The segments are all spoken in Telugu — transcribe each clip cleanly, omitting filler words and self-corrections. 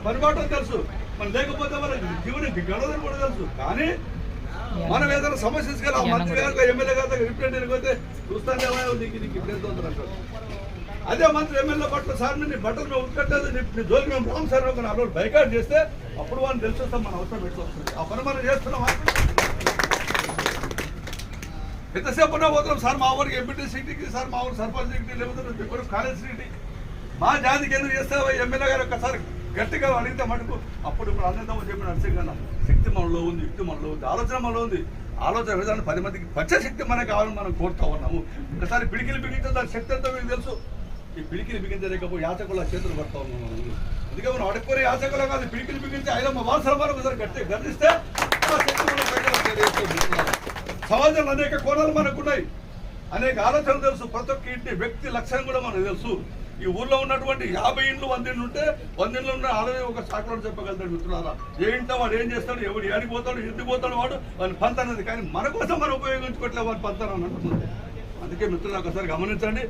పరిపాటం తెలుసు, మనం లేకపోతే మన జీవనం గడవదని కూడా తెలుసు. కానీ మనం ఏదైనా సమస్య తీసుకెళ్ళి ఆ మంత్రి గారు ఎమ్మెల్యే గారు రిప్రజెంటేటివ్ పోతే చూస్తానే నీకు ఇప్పుడు ఎంత అంటారు. అదే మంత్రి ఎమ్మెల్యే బట్టలు సార్ నీ బట్టలు మేము ఉత్కట్టలేదు, నీ జోలికి మేము రామ్ సార్ ఒక 4 రోజులు బైకాట్ చేస్తే అప్పుడు వాళ్ళని తెలిసొస్తాం మన అవసరం పెట్టుకొస్తుంది. ఆ పని మనం చేస్తున్నామా? ఎంతసేపు ఉన్నా పోతున్నాం సార్ మా ఊరికి ఎంపీటీ సీట్కి, సార్ మా ఊరు సర్పంచ్ సీట్కి, లేకపోతే కాలేజ్ సీట్కి. మా జాతికి ఎందుకు చేస్తావా ఎమ్మెల్యే గారు ఒక్కసారి గట్టిగా అడిగితే మటుకు అప్పుడు ఇప్పుడు అన్నందమో చెప్పిన అడిసే కన్నా శక్తి మనలో ఉంది, యుక్తి మనలో ఉంది, ఆలోచన మనలో ఉంది. ఆలోచన విధానం 10 మందికి వచ్చే శక్తి మనకు కావాలని మనం కోరుతా ఉన్నాము. ఒకసారి పిడికిలు బిగించే దాని శక్తి ఎంతో మీకు తెలుసు. ఈ పిడికిలు బిగించలేకపోతే యాచకుల చేతులు పడతా ఉన్నాము. అందుకే మనం అడుక్కునే యాచకులు కాదు, పిడికిలు బిగించి ఐదమ్మ వారసలు ఒకసారి గట్టి గర్దిస్తే సమాజంలో అనేక కోణాలు మనకున్నాయి, అనేక ఆలోచనలు తెలుసు. ప్రతి ఒక్క ఇంటి వ్యక్తి లక్షణం కూడా మనకు తెలుసు. ఈ ఊర్లో ఉన్నటువంటి 50 ఇండ్లు 100 ఇండ్లు ఉంటే 100 ఇండ్లు ఉన్న 60 ఒక శాఖలో చెప్పగలుగుతాడు. మిత్రులారా, ఏ ఇంట్లో వాడు ఏం చేస్తాడు, ఎవడు ఏడిపోతాడు, ఎందుకు పోతాడు, వాడి పంత అనేది. కానీ మన కోసం మనం ఉపయోగించుకోవట్లేదు వాడి పంతన అంటున్నది. అందుకే మిత్రులు ఒకసారి గమనించండి.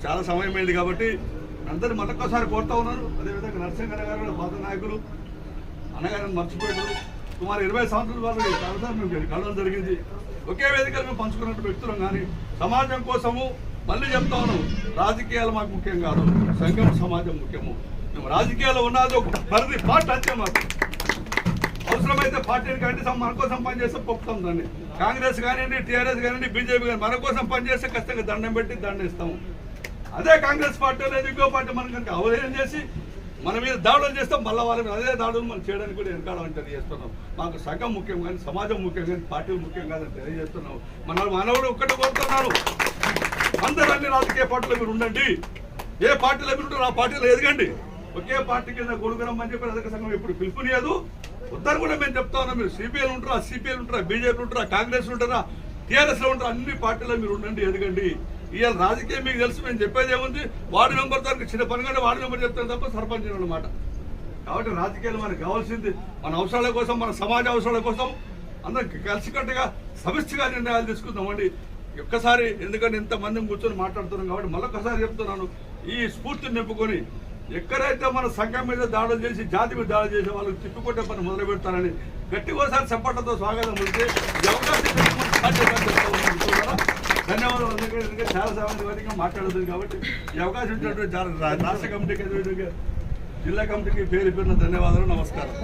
చాలా సమయం అయింది కాబట్టి అందరినీ మరొకసారి కోరుతా ఉన్నాను. అదేవిధంగా నరసింహ గారు పాత నాయకులు అన్నగారిని మర్చిపోయారు. సుమారు 20 సంవత్సరాల వాళ్ళు చాలాసార్లు మేము కలవడం జరిగింది. ఒకే వేదికలు మేము పంచుకున్నట్టు వ్యక్తులం. కానీ సమాజం కోసము మళ్ళీ చెప్తా ఉన్నాం, రాజకీయాలు మాకు ముఖ్యం కాదు, సంఘం సమాజం ముఖ్యము. మేము రాజకీయాలు ఉన్నది ఒక పరిధి పార్టీ అంతే. మాకు అవసరమైతే పార్టీని కంటే మన కోసం పనిచేస్తే పొక్కుతాం దాన్ని. కాంగ్రెస్ కానివ్వండి, టీఆర్ఎస్ కానివ్వండి, బీజేపీ కానీ మన కోసం పనిచేస్తే ఖచ్చితంగా దండం పెట్టి దండం ఇస్తాము. అదే కాంగ్రెస్ పార్టీ లేదు ఇంకో పార్టీ మన కనుక అవహేళన చేసి మన మీద దాడులు చేస్తాం, మళ్ళీ వాళ్ళ మీద అదే దాడులు మనం చేయడానికి కూడా వెనకాలని తెలియజేస్తున్నాం. మాకు సంఘం ముఖ్యం కానీ సమాజం ముఖ్యం కానీ పార్టీలు ముఖ్యం కాదని తెలియజేస్తున్నాం. మనవుడు ఒక్కటి కోరుతున్నారు, అందరూ అన్ని రాజకీయ పార్టీలో మీరు ఉండండి. ఏ పార్టీలో మీరు ఉంటారో ఆ పార్టీలో ఎదగండి. ఒకే పార్టీ కింద గొడుగురమ్మని చెప్పి రజక సంఘం ఎప్పుడు పిలుపునియదు. ఉత్తరం కూడా మేము చెప్తా ఉన్నాం, మీరు సిపిఎల్ ఉంటారా, సిపిఎల్ ఉంటారా, బీజేపీ ఉంటారా, కాంగ్రెస్ ఉంటారా, టీఆర్ఎస్లో ఉంటారా, అన్ని పార్టీలో మీరు ఉండండి, ఎదగండి. ఇవాళ రాజకీయం మీకు తెలుసు, మేము చెప్పేది ఏముంది, వార్డు మెంబర్ దానికి చిన్న పని కంటే వార్డు మెంబర్ చెప్తాను తప్ప సర్పంచ్ అన్నమాట. కాబట్టి రాజకీయాలు మనకు కావాల్సింది మన అవసరాల కోసం, మన సమాజ అవసరాల కోసం అందరం కలిసికట్టుగా సమిష్టిగా నిర్ణయాలు తీసుకుందామండి. ఒక్కసారి ఎందుకంటే ఇంతమందిని కూర్చొని మాట్లాడుతున్నాం కాబట్టి మరొకసారి చెప్తున్నాను, ఈ స్ఫూర్తిని నింపుకొని ఎక్కడైతే మన సంఘం మీద దాడులు చేసి జాతి మీద దాడులు చేసే వాళ్ళకి తిప్పుకొట్టే పని మొదలు పెడతారని గట్టికోసారి చప్పట్లతో స్వాగతం ఉంటే ధన్యవాదాలు. ఎందుకంటే చాలా సమయంగా మాట్లాడుతుంది కాబట్టి ఈ అవకాశం ఇచ్చినటువంటి రాష్ట్ర కమిటీకి జిల్లా కమిటీకి పేరు ధన్యవాదాలు. నమస్కారం.